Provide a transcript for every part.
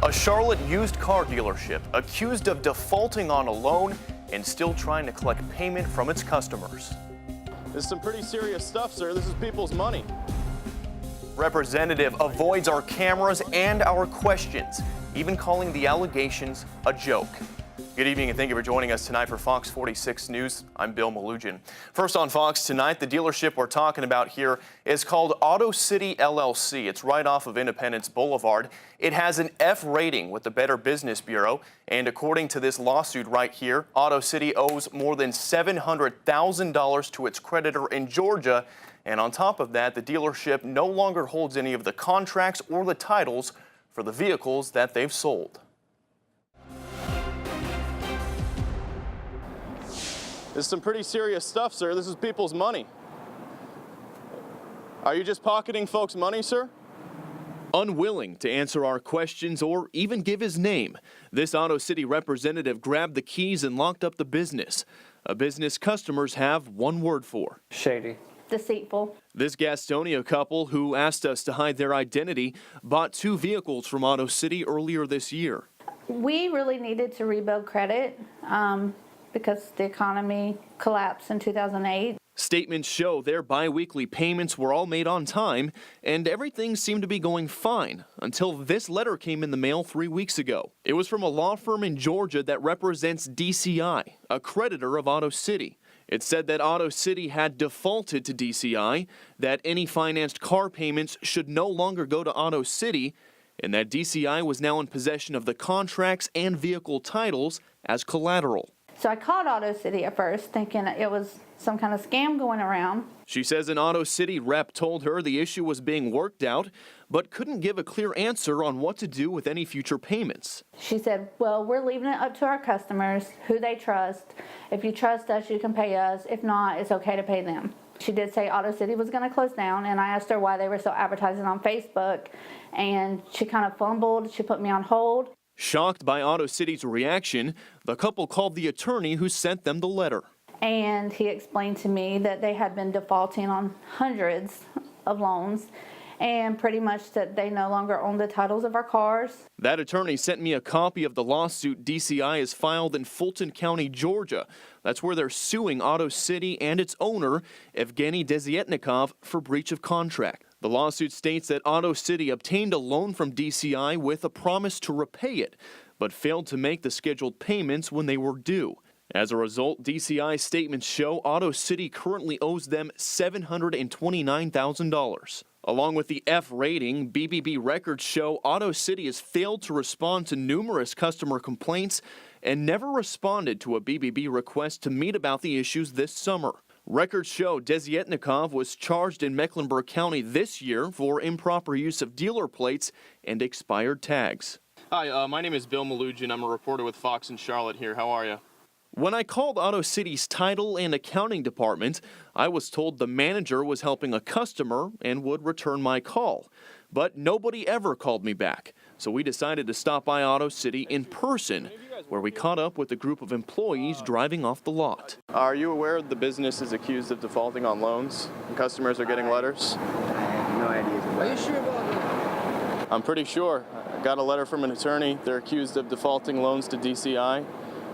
A Charlotte used car dealership accused of defaulting on a loan and still trying to collect payment from its customers. This is some pretty serious stuff, sir. This is people's money. Representative avoids our cameras and our questions, even calling the allegations a joke. Good evening and thank you for joining us tonight for Fox 46 News. I'm Bill Melugin. First on Fox tonight, the dealership we're talking about here is called Auto City LLC. It's right off of Independence Boulevard. It has an F rating with the Better Business Bureau. And according to this lawsuit right here, Auto City owes more than $700,000 to its creditor in Georgia. And on top of that, the dealership no longer holds any of the contracts or the titles for the vehicles that they've sold. This is some pretty serious stuff, sir. This is people's money. Are you just pocketing folks' money, sir? Unwilling to answer our questions or even give his name, this Auto City representative grabbed the keys and locked up the business. A business customers have one word for: shady. Deceitful. This Gastonia couple, who asked us to hide their identity, bought 2 vehicles from Auto City earlier this year. We really needed to rebuild credit because the economy collapsed in 2008. Statements show their bi-weekly payments were all made on time, and everything seemed to be going fine until this letter came in the mail 3 weeks ago. It was from a law firm in Georgia that represents DCI, a creditor of Auto City. It said that Auto City had defaulted to DCI, that any financed car payments should no longer go to Auto City, and that DCI was now in possession of the contracts and vehicle titles as collateral. So I called Auto City at first thinking it was some kind of scam going around. She says an Auto City rep told her the issue was being worked out, but couldn't give a clear answer on what to do with any future payments. She said, well, we're leaving it up to our customers, who they trust. If you trust us, you can pay us. If not, it's okay to pay them. She did say Auto City was going to close down, and I asked her why they were still advertising on Facebook, and she kind of fumbled. She put me on hold. Shocked by Auto City's reaction, the couple called the attorney who sent them the letter. And he explained to me that they had been defaulting on hundreds of loans and pretty much that they no longer own the titles of our cars. That attorney sent me a copy of the lawsuit DCI has filed in Fulton County, Georgia. That's where they're suing Auto City and its owner, Evgenii Desiatnikov, for breach of contract. The lawsuit states that Auto City obtained a loan from DCI with a promise to repay it, but failed to make the scheduled payments when they were due. As a result, DCI's statements show Auto City currently owes them $729,000. Along with the F rating, BBB records show Auto City has failed to respond to numerous customer complaints and never responded to a BBB request to meet about the issues this summer. Records show Desiatnikov was charged in Mecklenburg County this year for improper use of dealer plates and expired tags. Hi, my name is Bill Melugin. I'm a reporter with Fox in Charlotte here. How are you? When I called Auto City's title and accounting department, I was told the manager was helping a customer and would return my call. But nobody ever called me back, so we decided to stop by Auto City in person, where we caught up with a group of employees driving off the lot. Are you aware the business is accused of defaulting on loans and customers are getting letters? I have no idea. Are you sure about that? I'm pretty sure. I got a letter from an attorney. They're accused of defaulting loans to DCI,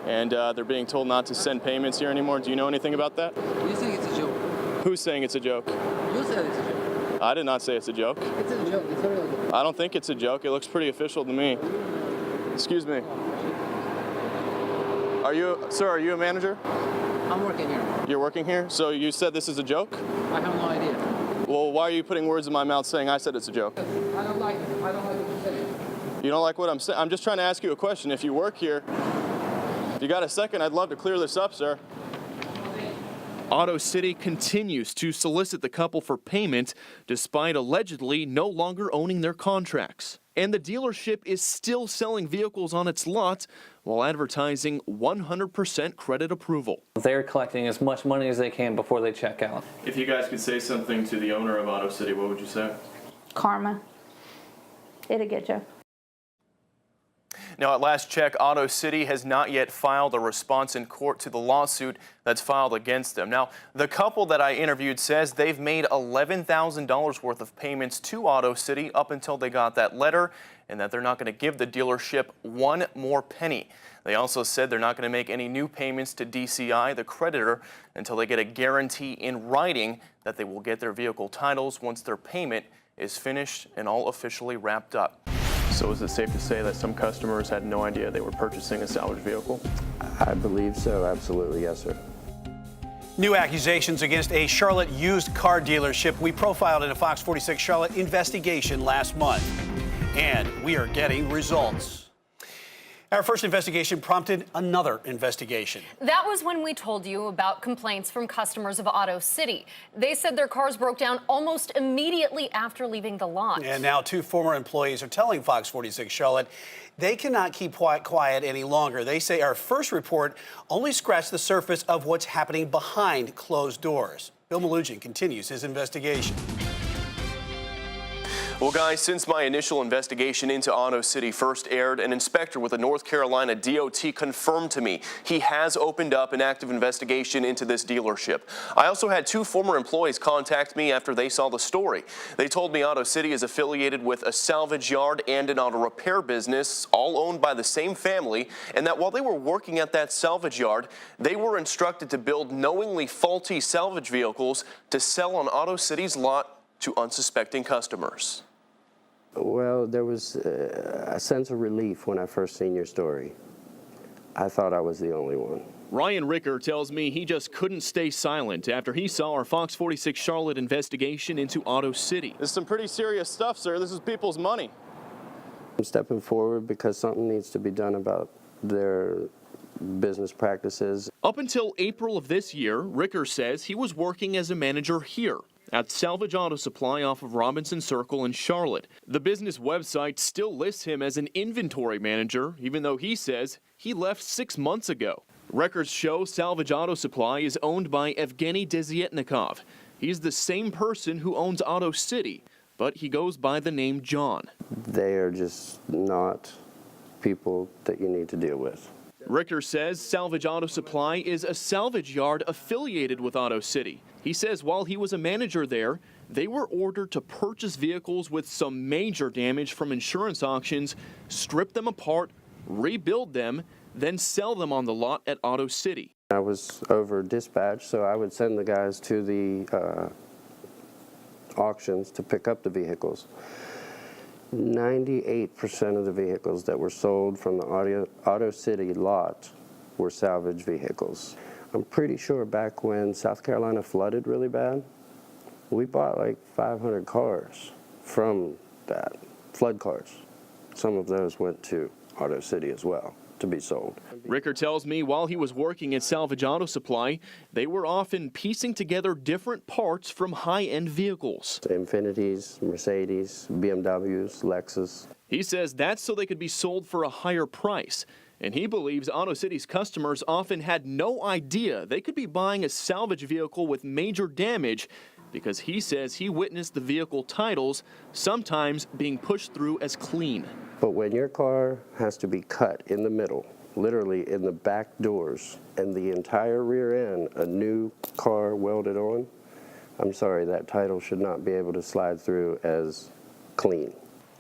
and they're being told not to send payments here anymore. Do you know anything about that? You think it's a joke? Who's saying it's a joke? You said it's a joke. I did not say it's a joke. It's a joke. It's a real joke. I don't think it's a joke. It looks pretty official to me. Excuse me. Are you a manager? I'm working here. You're working here? So you said this is a joke? I have no idea. Well, why are you putting words in my mouth saying I said it's a joke? I don't like it. I don't like what you're saying. You don't like what I'm saying? I'm just trying to ask you a question. If you work here, if you got a second, I'd love to clear this up, sir. Auto City continues to solicit the couple for payment despite allegedly no longer owning their contracts. And the dealership is still selling vehicles on its lot while advertising 100% credit approval. They're collecting as much money as they can before they check out. If you guys could say something to the owner of Auto City, what would you say? Karma. It'll get you. Now, at last check, Auto City has not yet filed a response in court to the lawsuit that's filed against them. Now, the couple that I interviewed says they've made $11,000 worth of payments to Auto City up until they got that letter, and that they're not going to give the dealership one more penny. They also said they're not going to make any new payments to DCI, the creditor, until they get a guarantee in writing that they will get their vehicle titles once their payment is finished and all officially wrapped up. So is it safe to say that some customers had no idea they were purchasing a salvage vehicle? I believe so, absolutely, yes, sir. New accusations against a Charlotte used car dealership we profiled in a Fox 46 Charlotte investigation last month. And we are getting results. Our first investigation prompted another investigation. That was when we told you about complaints from customers of Auto City. They said their cars broke down almost immediately after leaving the lot. And now 2 former employees are telling Fox 46 Charlotte they cannot keep quiet any longer. They say our first report only scratched the surface of what's happening behind closed doors. Bill Melugin continues his investigation. Well, guys, since my initial investigation into Auto City first aired, an inspector with the North Carolina DOT confirmed to me he has opened up an active investigation into this dealership. I also had 2 former employees contact me after they saw the story. They told me Auto City is affiliated with a salvage yard and an auto repair business, all owned by the same family, and that while they were working at that salvage yard, they were instructed to build knowingly faulty salvage vehicles to sell on Auto City's lot to unsuspecting customers. Well, there was a sense of relief when I first seen your story. I thought I was the only one. Ryan Ricker tells me he just couldn't stay silent after he saw our Fox 46 Charlotte investigation into Auto City. This is some pretty serious stuff, sir. This is people's money. I'm stepping forward because something needs to be done about their business practices. Up until April of this year, Ricker says he was working as a manager here at Salvage Auto Supply off of Robinson Circle in Charlotte. The business website still lists him as an inventory manager, even though he says he left 6 months ago. Records show Salvage Auto Supply is owned by Evgenii Desiatnikov. He's the same person who owns Auto City, but he goes by the name John. They are just not people that you need to deal with. Ricker says Salvage Auto Supply is a salvage yard affiliated with Auto City. He says while he was a manager there, they were ordered to purchase vehicles with some major damage from insurance auctions, strip them apart, rebuild them, then sell them on the lot at Auto City. I was over dispatch, so I would send the guys to the auctions to pick up the vehicles. 98% of the vehicles that were sold from the Auto City lot were salvage vehicles. I'm pretty sure back when South Carolina flooded really bad, we bought like 500 cars from that, flood cars. Some of those went to Auto City as well to be sold. Ricker tells me while he was working at Salvage Auto Supply, they were often piecing together different parts from high-end vehicles. Infinitis, Mercedes, BMWs, Lexus. He says that's so they could be sold for a higher price. And he believes Auto City's customers often had no idea they could be buying a salvage vehicle with major damage because he says he witnessed the vehicle titles sometimes being pushed through as clean. But when your car has to be cut in the middle, literally in the back doors, and the entire rear end, a new car welded on, I'm sorry, that title should not be able to slide through as clean.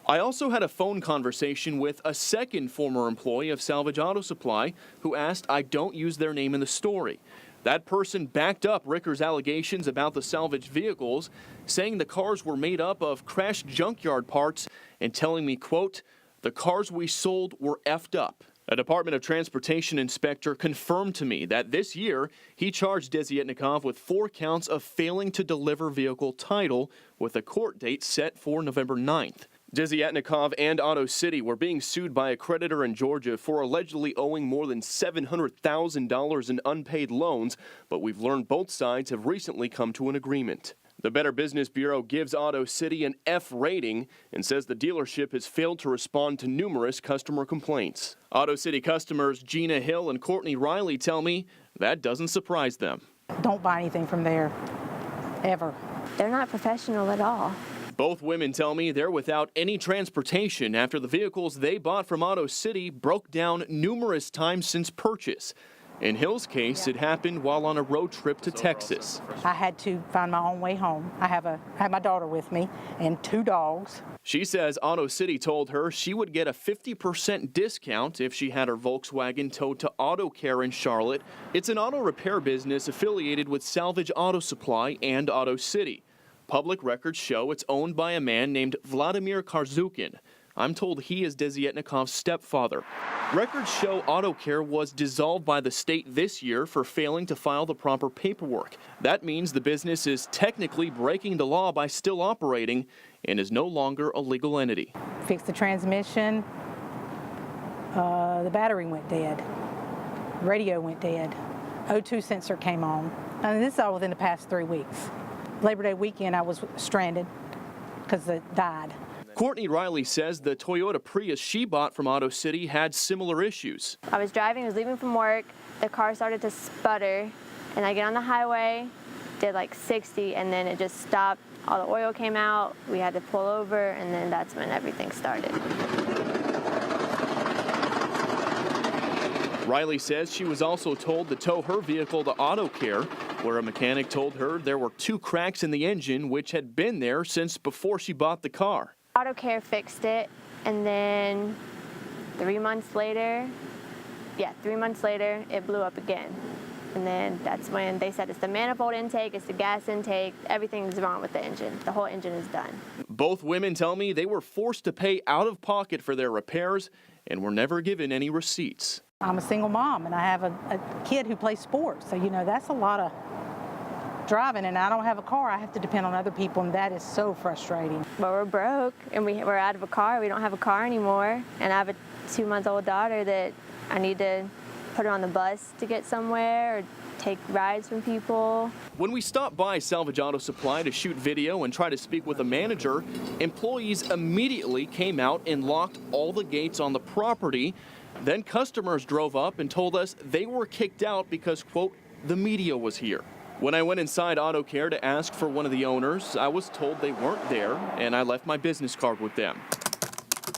I also had a phone conversation with a second former employee of Salvage Auto Supply who asked I don't use their name in the story. That person backed up Ricker's allegations about the salvaged vehicles, saying the cars were made up of crashed junkyard parts and telling me, quote, the cars we sold were effed up. A Department of Transportation inspector confirmed to me that this year he charged Desiatnikov with 4 counts of failing to deliver vehicle title with a court date set for November 9th. Desiatnikov and Auto City were being sued by a creditor in Georgia for allegedly owing more than $700,000 in unpaid loans, but we've learned both sides have recently come to an agreement. The Better Business Bureau gives Auto City an F rating and says the dealership has failed to respond to numerous customer complaints. Auto City customers Gina Hill and Courtney Riley tell me that doesn't surprise them. Don't buy anything from there, ever. They're not professional at all. Both women tell me they're without any transportation after the vehicles they bought from Auto City broke down numerous times since purchase. In Hill's case, it happened while on a road trip to Texas. I had to find my own way home. I have my daughter with me and 2 dogs. She says Auto City told her she would get a 50% discount if she had her Volkswagen towed to Auto Care in Charlotte. It's an auto repair business affiliated with Salvage Auto Supply and Auto City. Public records show it's owned by a man named Vladimir Karzukin. I'm told he is Desiatnikov's stepfather. Records show Auto Care was dissolved by the state this year for failing to file the proper paperwork. That means the business is technically breaking the law by still operating and is no longer a legal entity. Fixed the transmission, the battery went dead, radio went dead, O2 sensor came on. And this is all within the past 3 weeks. Labor Day weekend I was stranded because it died. Courtney Riley says the Toyota Prius she bought from Auto City had similar issues. I was driving, I was leaving from work, the car started to sputter, and I get on the highway, did like 60, and then it just stopped. All the oil came out, we had to pull over, and then that's when everything started. Riley says she was also told to tow her vehicle to Auto Care, where a mechanic told her there were 2 cracks in the engine which had been there since before she bought the car. Auto Care fixed it, and then 3 months later, it blew up again. And then that's when they said it's the manifold intake, it's the gas intake, everything's wrong with the engine. The whole engine is done. Both women tell me they were forced to pay out of pocket for their repairs and were never given any receipts. I'm a single mom and I have a kid who plays sports, so that's a lot of driving, and I don't have a car. I have to depend on other people, and that is so frustrating. But we're broke, and we're out of a car. We don't have a car anymore, and I have a 2-month-old daughter that I need to put her on the bus to get somewhere or take rides from people. When we stopped by Salvage Auto Supply to shoot video and try to speak with a manager, employees immediately came out and locked all the gates on the property. Then customers drove up and told us they were kicked out because, quote, the media was here. When I went inside Auto Care to ask for one of the owners, I was told they weren't there, and I left my business card with them.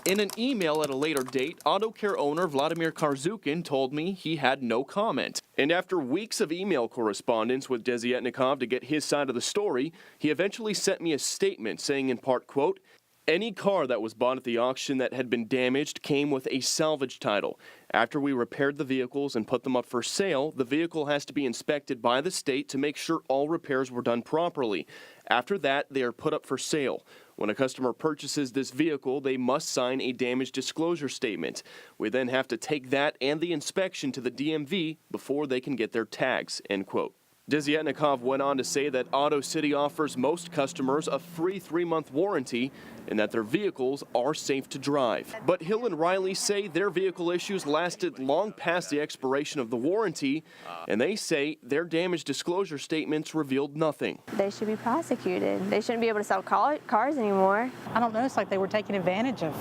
In an email at a later date, Auto Care owner Vladimir Karzukin told me he had no comment. And after weeks of email correspondence with Desiatnikov to get his side of the story, he eventually sent me a statement saying in part, quote, any car that was bought at the auction that had been damaged came with a salvage title. After we repaired the vehicles and put them up for sale, the vehicle has to be inspected by the state to make sure all repairs were done properly. After that, they are put up for sale. When a customer purchases this vehicle, they must sign a damage disclosure statement. We then have to take that and the inspection to the DMV before they can get their tags, end quote. Desiatnikov went on to say that Auto City offers most customers a free 3-month warranty and that their vehicles are safe to drive. But Hill and Riley say their vehicle issues lasted long past the expiration of the warranty, and they say their damage disclosure statements revealed nothing. They should be prosecuted. They shouldn't be able to sell cars anymore. I don't know, it's like they were taking advantage of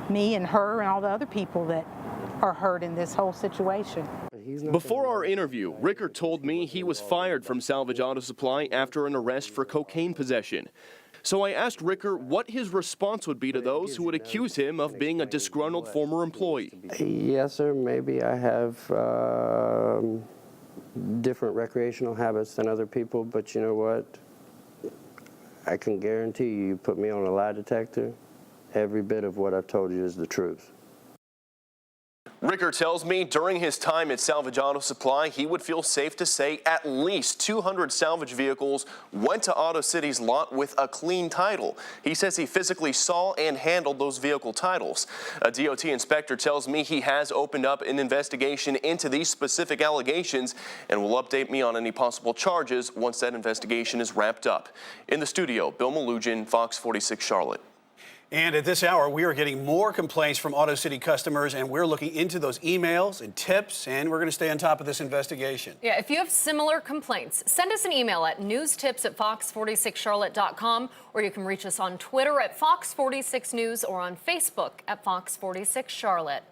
me and her and all the other people that are hurt in this whole situation. Before our interview, Ricker told me he was fired from Salvage Auto Supply after an arrest for cocaine possession. So I asked Ricker what his response would be to those who would accuse him of being a disgruntled former employee. Yes, sir, maybe I have different recreational habits than other people, but you know what? I can guarantee you put me on a lie detector, every bit of what I've told you is the truth. Ricker tells me during his time at Salvage Auto Supply, he would feel safe to say at least 200 salvage vehicles went to Auto City's lot with a clean title. He says he physically saw and handled those vehicle titles. A DOT inspector tells me he has opened up an investigation into these specific allegations and will update me on any possible charges once that investigation is wrapped up. In the studio, Bill Melugin, Fox 46 Charlotte. And at this hour, we are getting more complaints from Auto City customers, and we're looking into those emails and tips, and we're going to stay on top of this investigation. Yeah, if you have similar complaints, send us an email at newstips@fox46charlotte.com, or you can reach us on Twitter at Fox46 News or on Facebook at Fox 46 Charlotte.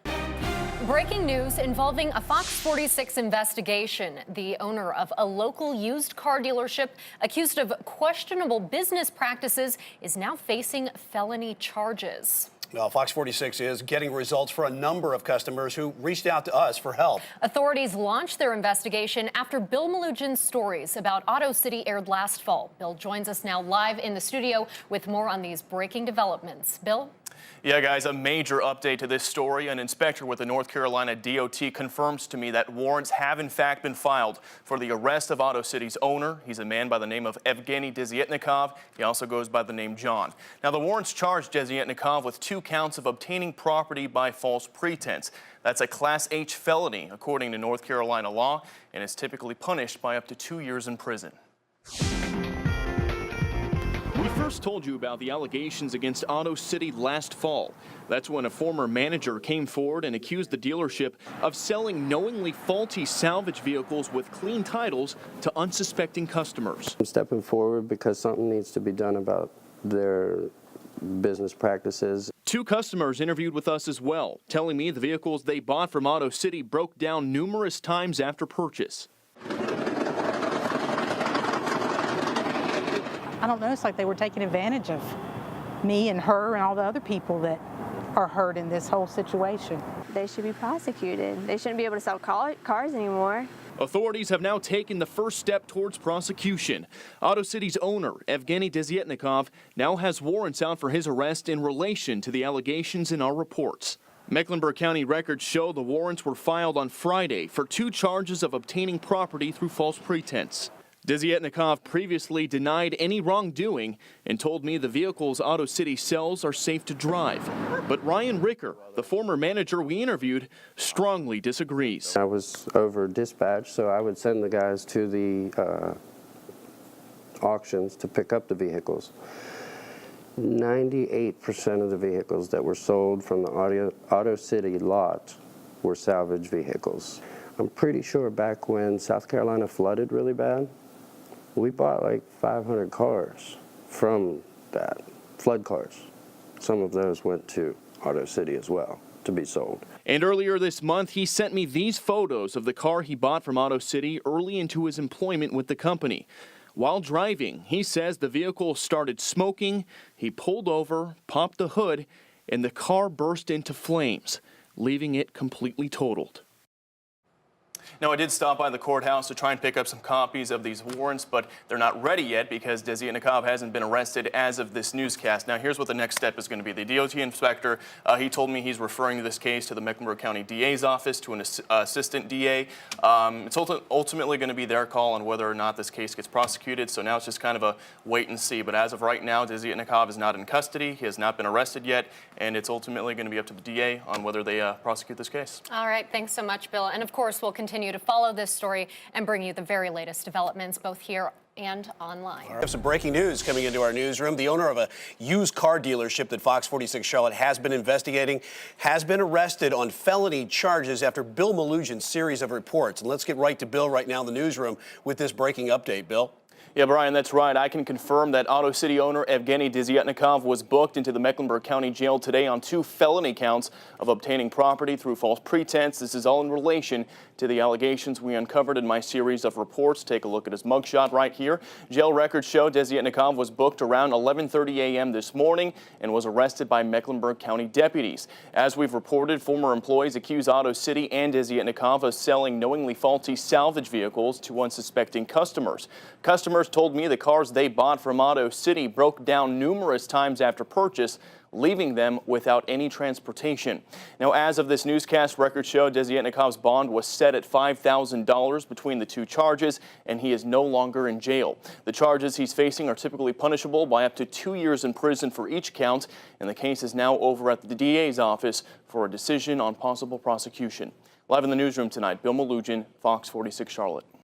Breaking news involving a Fox 46 investigation. The owner of a local used car dealership accused of questionable business practices is now facing felony charges. Well, Fox 46 is getting results for a number of customers who reached out to us for help. Authorities launched their investigation after Bill Melugin's stories about Auto City aired last fall. Bill joins us now live in the studio with more on these breaking developments. Bill? Yeah, guys, a major update to this story. An inspector with the North Carolina DOT confirms to me that warrants have in fact been filed for the arrest of Auto City's owner. He's a man by the name of Evgenii Desiatnikov. He also goes by the name John. Now, the warrants charge Desiatnikov with 2 counts of obtaining property by false pretense. That's a Class H felony, according to North Carolina law, and is typically punished by up to 2 years in prison. We first told you about the allegations against Auto City last fall. That's when a former manager came forward and accused the dealership of selling knowingly faulty salvage vehicles with clean titles to unsuspecting customers. I'm stepping forward because something needs to be done about their business practices. 2 customers interviewed with us as well, telling me the vehicles they bought from Auto City broke down numerous times after purchase. I don't know, it's like they were taking advantage of me and her and all the other people that are hurt in this whole situation. They should be prosecuted. They shouldn't be able to sell cars anymore. Authorities have now taken the first step towards prosecution. Auto City's owner, Evgenii Desiatnikov, now has warrants out for his arrest in relation to the allegations in our reports. Mecklenburg County records show the warrants were filed on Friday for 2 charges of obtaining property through false pretense. Desiatnikov previously denied any wrongdoing and told me the vehicles Auto City sells are safe to drive. But Ryan Ricker, the former manager we interviewed, strongly disagrees. I was over dispatch, so I would send the guys to the auctions to pick up the vehicles. 98% of the vehicles that were sold from the Auto City lot were salvage vehicles. I'm pretty sure back when South Carolina flooded really bad, we bought like 500 cars from that, flood cars. Some of those went to Auto City as well to be sold. And earlier this month, he sent me these photos of the car he bought from Auto City early into his employment with the company. While driving, he says the vehicle started smoking, he pulled over, popped the hood, and the car burst into flames, leaving it completely totaled. Now, I did stop by the courthouse to try and pick up some copies of these warrants, but they're not ready yet because Desiatnikov hasn't been arrested as of this newscast. Now, here's what the next step is going to be. The DOT inspector, he told me he's referring this case to the Mecklenburg County DA's office, to an assistant DA. It's ultimately going to be their call on whether or not this case gets prosecuted, so now it's just kind of a wait and see. But as of right now, Desiatnikov is not in custody. He has not been arrested yet, and it's ultimately going to be up to the DA on whether they prosecute this case. All right, thanks so much, Bill. And of course, we'll continue to follow this story and bring you the very latest developments both here and online. We have some breaking news coming into our newsroom. The owner of a used car dealership that Fox 46 Charlotte has been investigating has been arrested on felony charges after Bill Melugin's series of reports. And let's get right to Bill right now in the newsroom with this breaking update. Bill? Yeah, Brian, that's right. I can confirm that Auto City owner Evgenii Desiatnikov was booked into the Mecklenburg County Jail today on 2 felony counts of obtaining property through false pretense. This is all in relation to the allegations we uncovered in my series of reports. Take a look at his mugshot right here. Jail records show Desiatnikov was booked around 11:30 a.m. this morning and was arrested by Mecklenburg County deputies. As we've reported, former employees accuse Auto City and Desiatnikov of selling knowingly faulty salvage vehicles to unsuspecting customers. Customers told me the cars they bought from Auto City broke down numerous times after purchase, leaving them without any transportation. Now, as of this newscast, records show Desiatnikov's bond was set at $5,000 between the 2 charges, and he is no longer in jail. The charges he's facing are typically punishable by up to 2 years in prison for each count, and the case is now over at the DA's office for a decision on possible prosecution. Live in the newsroom tonight, Bill Melugin, Fox 46 Charlotte.